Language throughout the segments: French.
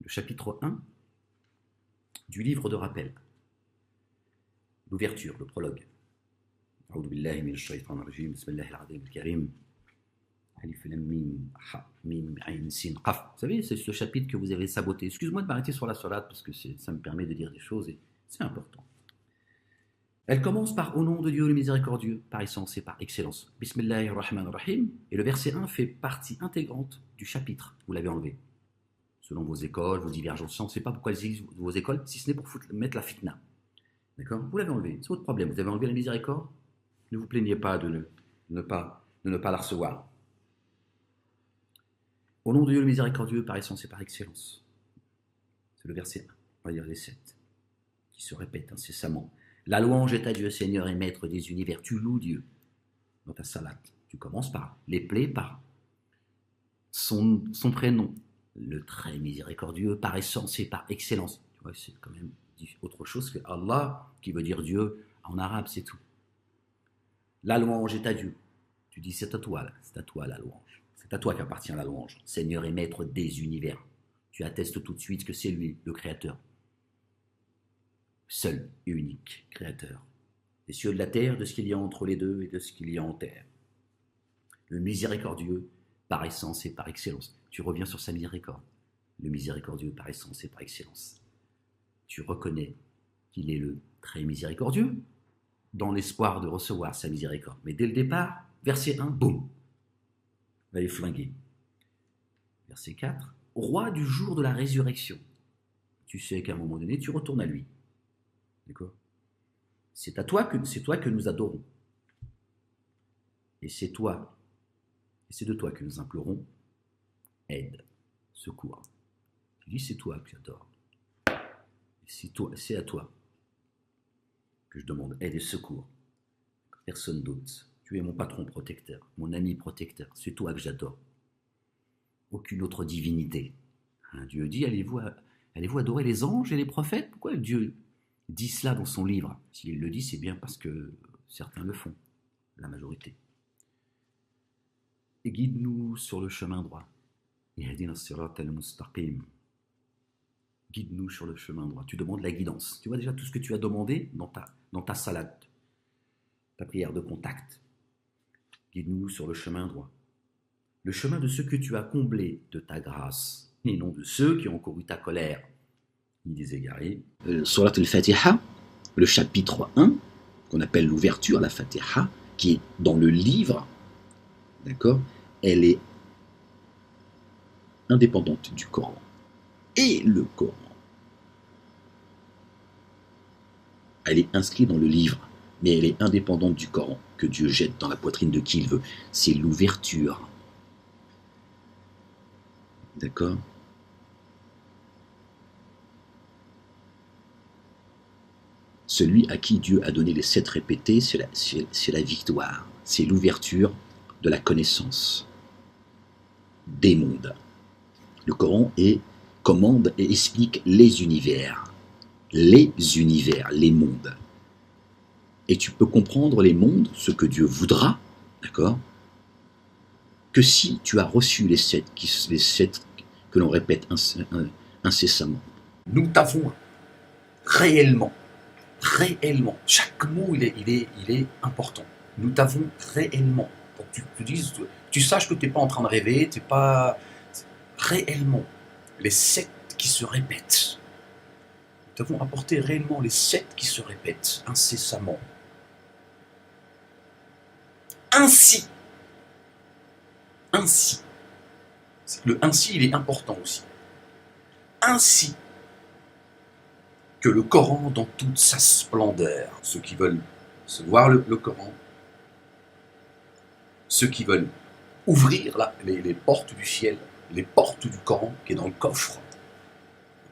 le chapitre 1 du livre de rappel. L'ouverture, le prologue. أعوذ بالله من الشيطان الرجيم بسم الله العظيم الكريم ألف لام ميم ح ميم عين سين قaf. Vous savez, c'est ce chapitre que vous avez saboté. Excuse-moi de m'arrêter sur la salade parce que ça me permet de dire des choses et c'est important. Elle commence par au nom de Dieu le miséricordieux, par essence et par excellence. Bismillahir Rahmanir Rahim. Et le verset 1 fait partie intégrante du chapitre. Vous l'avez enlevé. Selon vos écoles, vos divergences, on ne sait pas pourquoi elles existent vos écoles, si ce n'est pour mettre la fitna. D'accord? Vous l'avez enlevé. C'est votre problème. Vous avez enlevé la miséricorde. Ne vous plaignez pas de ne pas la recevoir. Au nom de Dieu le miséricordieux, par essence et par excellence. C'est le verset 1. On va dire les 7, qui se répètent incessamment. La louange est à Dieu, Seigneur et Maître des univers. Tu loues Dieu dans ta salade. Tu commences par les plaies, par son prénom. Le très miséricordieux, par essence et par excellence. Tu vois, c'est quand même autre chose que Allah, qui veut dire Dieu en arabe, c'est tout. La louange est à Dieu. Tu dis c'est à toi la louange. C'est à toi qu'appartient la louange. Seigneur et Maître des univers. Tu attestes tout de suite que c'est lui, le Créateur. Seul et unique Créateur. Des cieux et de la terre, de ce qu'il y a entre les deux et de ce qu'il y a en terre. Le miséricordieux par essence et par excellence. Tu reviens sur sa miséricorde. Le miséricordieux par essence et par excellence. Tu reconnais qu'il est le très miséricordieux dans l'espoir de recevoir sa miséricorde. Mais dès le départ, verset 1, boum, va les flinguer. Verset 4, roi du jour de la résurrection. Tu sais qu'à un moment donné, tu retournes à lui. D'accord? C'est toi que nous adorons. Et c'est de toi que nous implorons aide, secours. Tu dis, c'est toi que j'adore. C'est à toi que je demande aide et secours. Personne d'autre. Tu es mon patron protecteur, mon ami protecteur. C'est toi que j'adore. Aucune autre divinité. Dieu dit, allez-vous adorer les anges et les prophètes? Pourquoi Dieu dit cela dans son livre? S'il le dit, c'est bien parce que certains le font, la majorité. Et guide-nous sur le chemin droit. Ihdina as-sirat al-mustaqim. Guide-nous sur le chemin droit. Tu demandes la guidance. Tu vois déjà tout ce que tu as demandé dans ta salade, ta prière de contact. Guide-nous sur le chemin droit. Le chemin de ceux que tu as comblés de ta grâce, et non de ceux qui ont couru ta colère, ni des égarés. Surat al-Fatiha, le chapitre 1, qu'on appelle l'ouverture, la Fatiha, qui est dans le livre, d'accord, elle est indépendante du Coran. Et le Coran, elle est inscrite dans le livre, mais elle est indépendante du Coran, que Dieu jette dans la poitrine de qui il veut. C'est l'ouverture. D'accord? Celui à qui Dieu a donné les 7 répétés, c'est la victoire. C'est l'ouverture de la connaissance des mondes. Le Coran commande et explique les univers, les mondes. Et tu peux comprendre les mondes, ce que Dieu voudra, d'accord, que si tu as reçu les 7 que l'on répète incessamment. Nous t'avons réellement, chaque mot il est important. Nous t'avons réellement. Pour que tu saches que tu n'es pas en train de rêver, tu n'es pas réellement. Les 7 qui se répètent. Nous t'avons apporté réellement les 7 qui se répètent incessamment. Ainsi. Le ainsi, il est important aussi. Ainsi que le Coran dans toute sa splendeur. Ceux qui veulent se voir le Coran, ceux qui veulent ouvrir les portes du ciel, les portes du Coran qui est dans le coffre.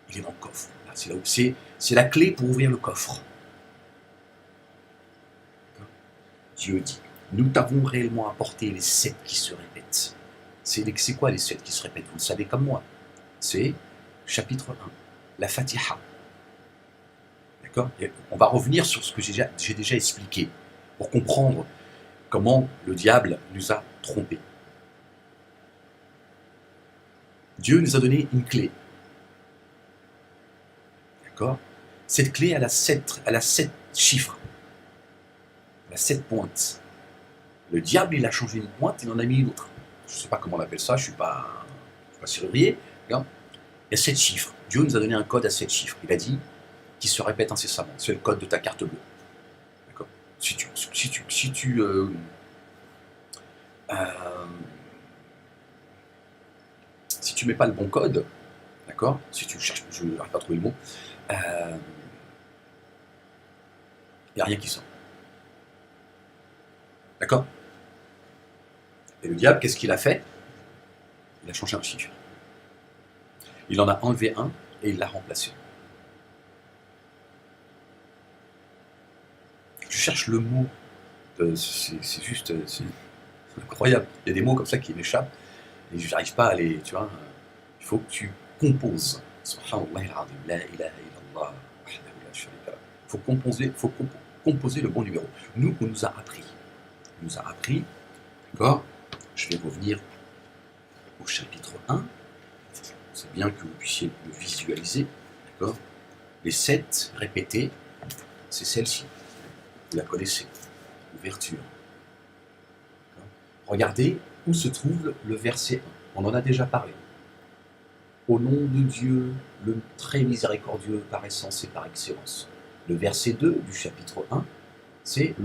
Il est dans le coffre. C'est la clé pour ouvrir le coffre. Dieu dit, nous t'avons réellement apporté les 7 qui se répètent. C'est quoi les 7 qui se répètent? Vous le savez comme moi. C'est chapitre 1, la Fatiha. D'accord? On va revenir sur ce que j'ai déjà expliqué pour comprendre comment le diable nous a trompés. Dieu nous a donné une clé. D'accord? Cette clé, elle a 7 chiffres. Elle a 7 pointes. Le diable, il a changé une pointe, il en a mis une autre. Je ne sais pas comment on appelle ça, je ne suis pas serrurier. Regarde. Il y a 7 chiffres. Dieu nous a donné un code à 7 chiffres. Il a dit qu'il se répète incessamment. C'est le code de ta carte bleue. D'accord? Si tu mets pas le bon code, d'accord? Si tu cherches, je n'arrive pas à trouver le mot, il n'y a rien qui sort. D'accord? Et le diable, qu'est-ce qu'il a fait? Il a changé un chiffre. Il en a enlevé un et il l'a remplacé. Je cherche le mot. C'est juste c'est incroyable. Il y a des mots comme ça qui m'échappent et je n'arrive pas à les. Tu vois, il faut que tu composes. Il faut composer le bon numéro. Nous, on nous a appris. On nous a appris, d'accord? Je vais revenir au chapitre 1. C'est bien que vous puissiez le visualiser, d'accord? Les 7 répétés, c'est celle-ci. Vous la connaissez. Ouverture. Regardez où se trouve le verset 1. On en a déjà parlé. Au nom de Dieu, le très miséricordieux par essence et par excellence. Le verset 2 du chapitre 1, c'est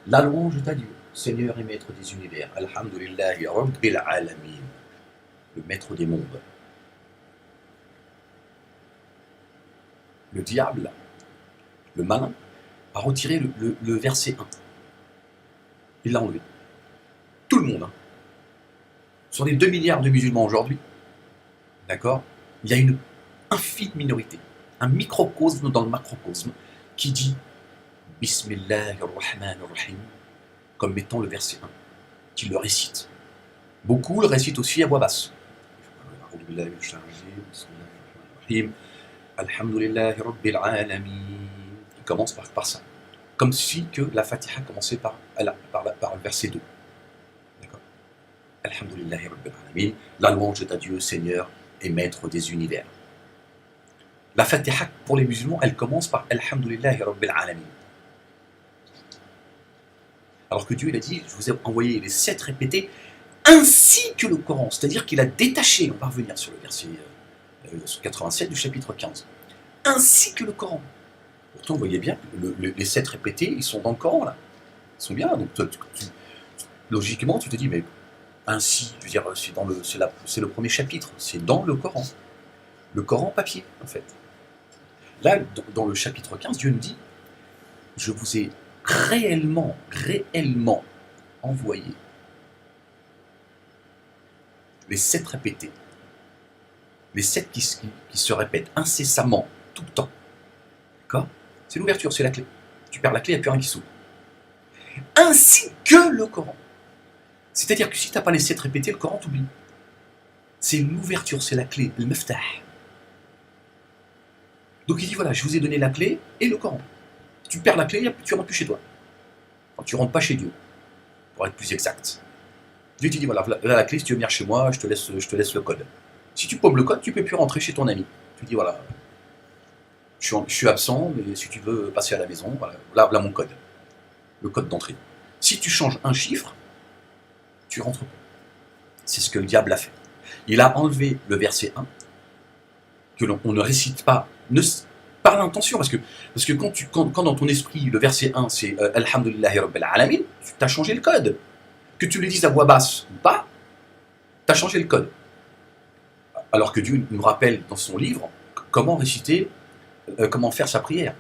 la louange est à Dieu, Seigneur et Maître des univers. Alhamdulillahi Rabbil Alamin, le Maître des mondes. Le diable, le malin, a retiré le verset 1. Il l'a enlevé. Tout le monde. Sur les 2 milliards de musulmans aujourd'hui, d'accord, il y a une infime minorité, un microcosme dans le macrocosme, qui dit Bismillahir-Rahmanir-Rahim comme mettant le verset 1, qui le récite. Beaucoup le récitent aussi à voix basse. Alhamdulillahi Rabbil Alamin. Il commence par ça. Comme si que la Fatiha commençait par le verset 2. D'accord? Alhamdulillahi Rabbil Alamin. La louange est à Dieu, Seigneur et Maître des univers. La Fatiha, pour les musulmans, elle commence par Alhamdulillahi Rabbil Alamin. Alors que Dieu, il a dit, je vous ai envoyé les 7 répétés, ainsi que le Coran. C'est-à-dire qu'il a détaché, on va revenir sur le verset 87 du chapitre 15, ainsi que le Coran. Pourtant, vous voyez bien, les 7 répétés, ils sont dans le Coran, là. Ils sont bien, donc logiquement, tu te dis, mais ainsi, je veux dire, c'est le premier chapitre, c'est dans le Coran. Le Coran papier, en fait. Là, dans le chapitre 15, Dieu nous dit, je vous ai réellement envoyé les 7 répétés, les 7 qui se répètent incessamment, tout le temps. D'accord? C'est l'ouverture, c'est la clé. Tu perds la clé, il n'y a plus rien qui s'ouvre. Ainsi que le Coran. C'est-à-dire que si tu n'as pas les 7 répétés, le Coran t'oublie. C'est l'ouverture, c'est la clé, le meftah. Donc il dit, voilà, je vous ai donné la clé et le Coran. Tu perds la clé, tu ne rentres plus chez toi. Enfin, tu ne rentres pas chez Dieu, pour être plus exact. Dieu te dit, voilà la clé, si tu veux venir chez moi, je te laisse le code. Si tu paumes le code, tu ne peux plus rentrer chez ton ami. Tu dis, voilà, je suis absent, mais si tu veux passer à la maison, voilà, là mon code. Le code d'entrée. Si tu changes un chiffre, tu rentres pas. C'est ce que le diable a fait. Il a enlevé le verset 1, que l'on ne récite pas, par l'intention, parce que quand dans ton esprit, le verset 1, c'est Alhamdulillahi Rabbil Alamin, tu as changé le code. Que tu le dises à voix basse ou pas, tu as changé le code. Alors que Dieu nous rappelle dans son livre comment réciter, comment faire sa prière,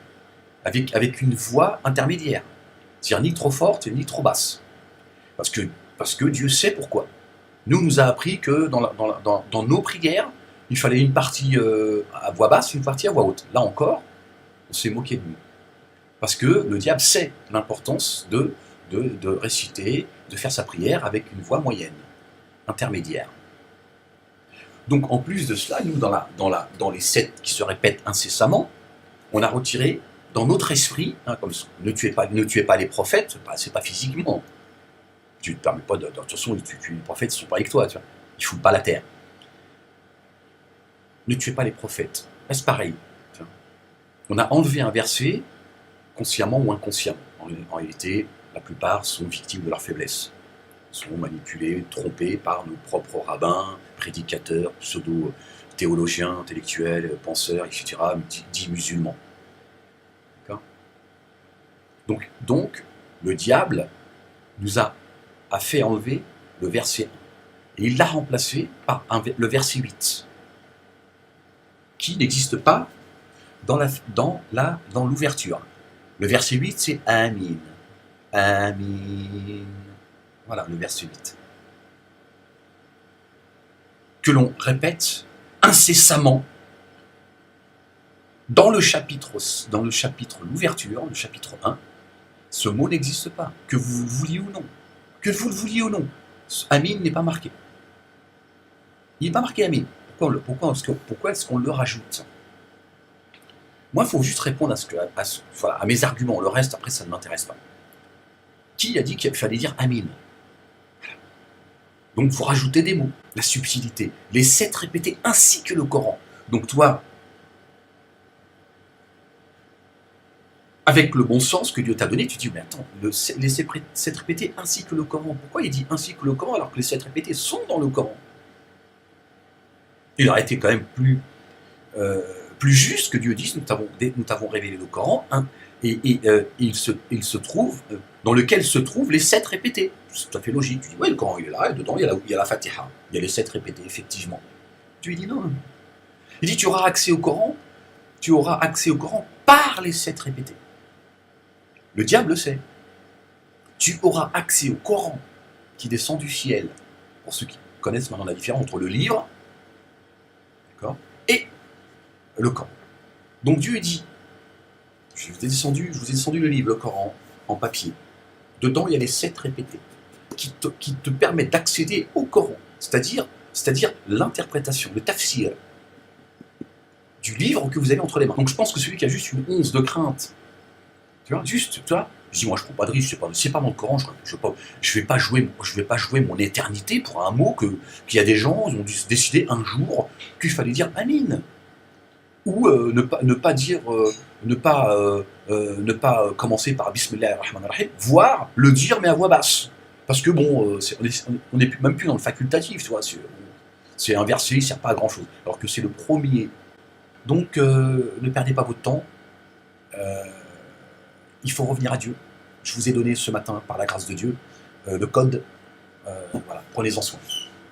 avec une voix intermédiaire. C'est-à-dire ni trop forte ni trop basse. Parce que Dieu sait pourquoi. Nous a appris que dans nos prières, il fallait une partie à voix basse, une partie à voix haute. Là encore, on s'est moqué de nous. Parce que le diable sait l'importance de réciter, de faire sa prière avec une voix moyenne, intermédiaire. Donc en plus de cela, nous, dans les 7 qui se répètent incessamment, on a retiré dans notre esprit, comme ne tuez pas les prophètes, c'est pas physiquement. Tu ne te permets pas de toute façon, les prophètes ne sont pas avec toi, tu vois. Ils ne foutent pas la terre. Ne tuez pas les prophètes. C'est pareil. On a enlevé un verset, consciemment ou inconsciemment. En réalité, la plupart sont victimes de leur faiblesse. Sont manipulés, trompés par nos propres rabbins, prédicateurs, pseudo-théologiens, intellectuels, penseurs, etc., dits musulmans. D'accord ? Donc, le diable nous a fait enlever le verset 1. Et il l'a remplacé par le verset 8, qui n'existe pas dans l'ouverture. Le verset 8, c'est Amin. Amin. Voilà le verset 8. Que l'on répète incessamment dans le chapitre, l'ouverture, le chapitre 1. Ce mot n'existe pas, que vous le vouliez ou non. Que vous le vouliez ou non. Amin n'est pas marqué. Il n'est pas marqué Amin. Pourquoi est-ce qu'on le rajoute ? Moi, il faut juste répondre à mes arguments. Le reste, après, ça ne m'intéresse pas. Qui a dit qu'il fallait dire Amin ? Donc, vous rajoutez des mots, la subtilité, les 7 répétés ainsi que le Coran. Donc, toi, avec le bon sens que Dieu t'a donné, tu dis, mais attends, les 7 répétés ainsi que le Coran, pourquoi il dit ainsi que le Coran alors que les 7 répétés sont dans le Coran ? Il aurait été quand même plus juste que Dieu dise, nous t'avons révélé le Coran, hein, et il se trouve, dans lequel se trouvent les 7 répétés. C'est tout à fait logique. Tu dis, ouais, le Coran il est là, et dedans il y a la Fatiha, il y a les 7 répétés, effectivement. Tu lui dis non. Il dit, tu auras accès au Coran par les 7 répétés. Le diable le sait. Tu auras accès au Coran qui descend du ciel. Pour ceux qui connaissent maintenant la différence entre le livre, d'accord, et le Coran. Donc Dieu dit, je vous ai descendu le livre, le Coran, en papier. Dedans, il y a les 7 répétés qui te permettent d'accéder au Coran, c'est-à-dire l'interprétation, le tafsir du livre que vous avez entre les mains. Donc je pense que celui qui a juste une once de crainte, tu vois, je dis, moi je prends pas de risque, c'est pas mon Coran, je vais pas jouer mon éternité pour un mot qu'il y a des gens, ils ont décidé un jour qu'il fallait dire Amin. Ou ne pas commencer par Bismillah ar-Rahman ar-Rahim, voire le dire mais à voix basse. Parce que bon, on n'est même plus dans le facultatif, tu vois, c'est un verset, il ne sert pas à grand chose, alors que c'est le premier. Donc ne perdez pas votre temps, il faut revenir à Dieu. Je vous ai donné ce matin, par la grâce de Dieu, le code, voilà, prenez-en soin.